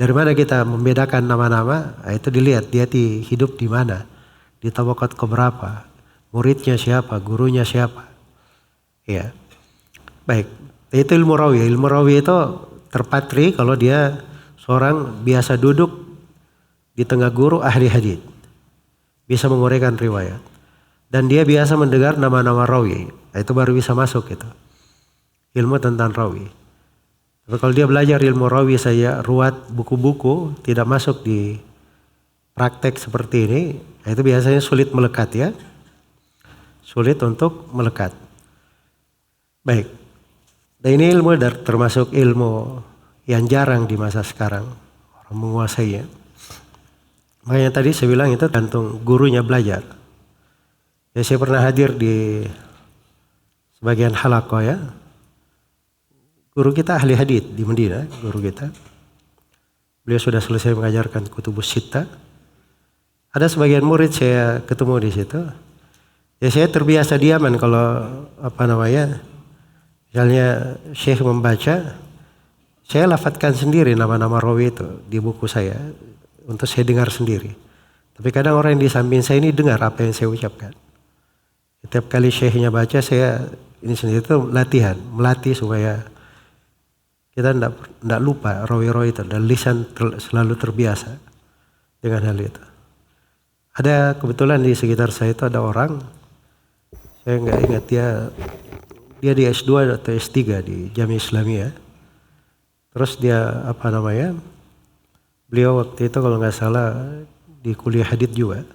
Dari mana kita membedakan nama-nama? Nah, itu dilihat dia hidup di mana, di tabakat keberapa, muridnya siapa, gurunya siapa. Ya, baik. Itu ilmu rawi. Ilmu rawi itu terpatri kalau dia seorang biasa duduk di tengah guru ahli hadits, bisa menguraikan riwayat, dan dia biasa mendengar nama-nama rawi. Nah, itu baru bisa masuk itu ilmu tentang rawi. Tapi kalau dia belajar ilmu rawi saya ruwat buku-buku, tidak masuk di praktek seperti ini, nah itu biasanya sulit melekat ya. Sulit untuk melekat. Baik. Dan ini ilmu termasuk ilmu yang jarang di masa sekarang orang menguasainya. Makanya tadi saya bilang itu tergantung gurunya belajar. Ya, saya pernah hadir di sebagian halaqah ya. Guru kita ahli hadits di Medina, guru kita. Beliau sudah selesai mengajarkan kutubus sittah. Ada sebagian murid saya ketemu di situ. Ya, saya terbiasa diaman kalau misalnya Syekh membaca, saya lafadzkan sendiri nama-nama rawi itu di buku saya untuk saya dengar sendiri. Tapi kadang orang yang di samping saya ini dengar apa yang saya ucapkan. Setiap kali Syekhnya baca, saya ini sendiri itu latihan, melatih supaya kita tidak lupa rawi-rawi itu, dan lisan selalu terbiasa dengan hal itu. Ada kebetulan di sekitar saya itu ada orang, saya nggak ingat dia di S2 atau S3 di Jamiah Islamiyah. Terus dia beliau waktu itu kalau nggak salah di kuliah hadits juga.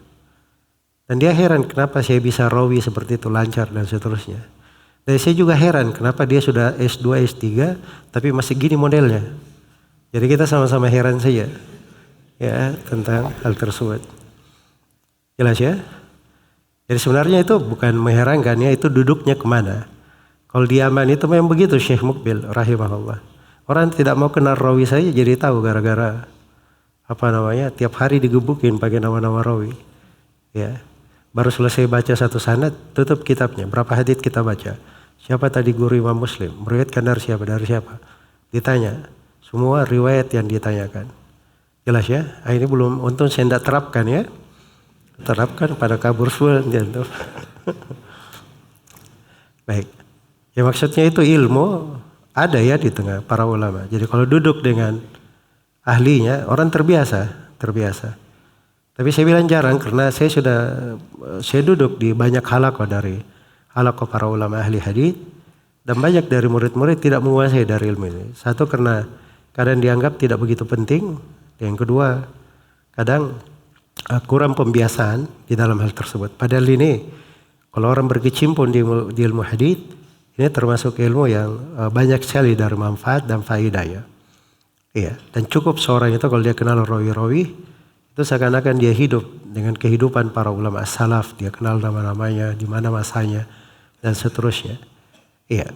Dan dia heran kenapa saya bisa rawi seperti itu lancar dan seterusnya. Dan saya juga heran kenapa dia sudah S2, S3 tapi masih gini modelnya. Jadi kita sama-sama heran saja ya tentang hal tersebut. Jelas ya? Jadi sebenarnya itu bukan mengherankan ya, itu duduknya kemana. Kalau di Yaman itu memang begitu Syekh Mukbil rahimahullah. Orang tidak mau kenal rawi saya jadi tahu gara-gara tiap hari digebukin pakai nama-nama rawi. Ya. Baru selesai baca satu sanad, tutup kitabnya. Berapa hadits kita baca? Siapa tadi guru Imam Muslim? Meriwayatkan dari siapa? Dari siapa? Ditanya. Semua riwayat yang ditanyakan. Jelas ya? Nah, ini belum, untung saya tidak terapkan ya. Terapkan pada kabur semua. Baik. Ya maksudnya itu ilmu ada ya di tengah para ulama. Jadi kalau duduk dengan ahlinya, orang terbiasa. Tapi saya bilang jarang karena saya duduk di banyak halaqah dari halaqah para ulama ahli hadits, dan banyak dari murid-murid tidak menguasai dari ilmu ini. Satu karena kadang dianggap tidak begitu penting, yang kedua kadang kurang pembiasaan di dalam hal tersebut. Padahal ini kalau orang berkecimpung di ilmu hadits, ini termasuk ilmu yang banyak sekali dari manfaat dan faedah ya. Iya, dan cukup seorang itu kalau dia kenal rawi-rawi, itu seakan-akan dia hidup dengan kehidupan para ulama salaf, dia kenal nama-namanya, di mana masanya dan seterusnya. Iya.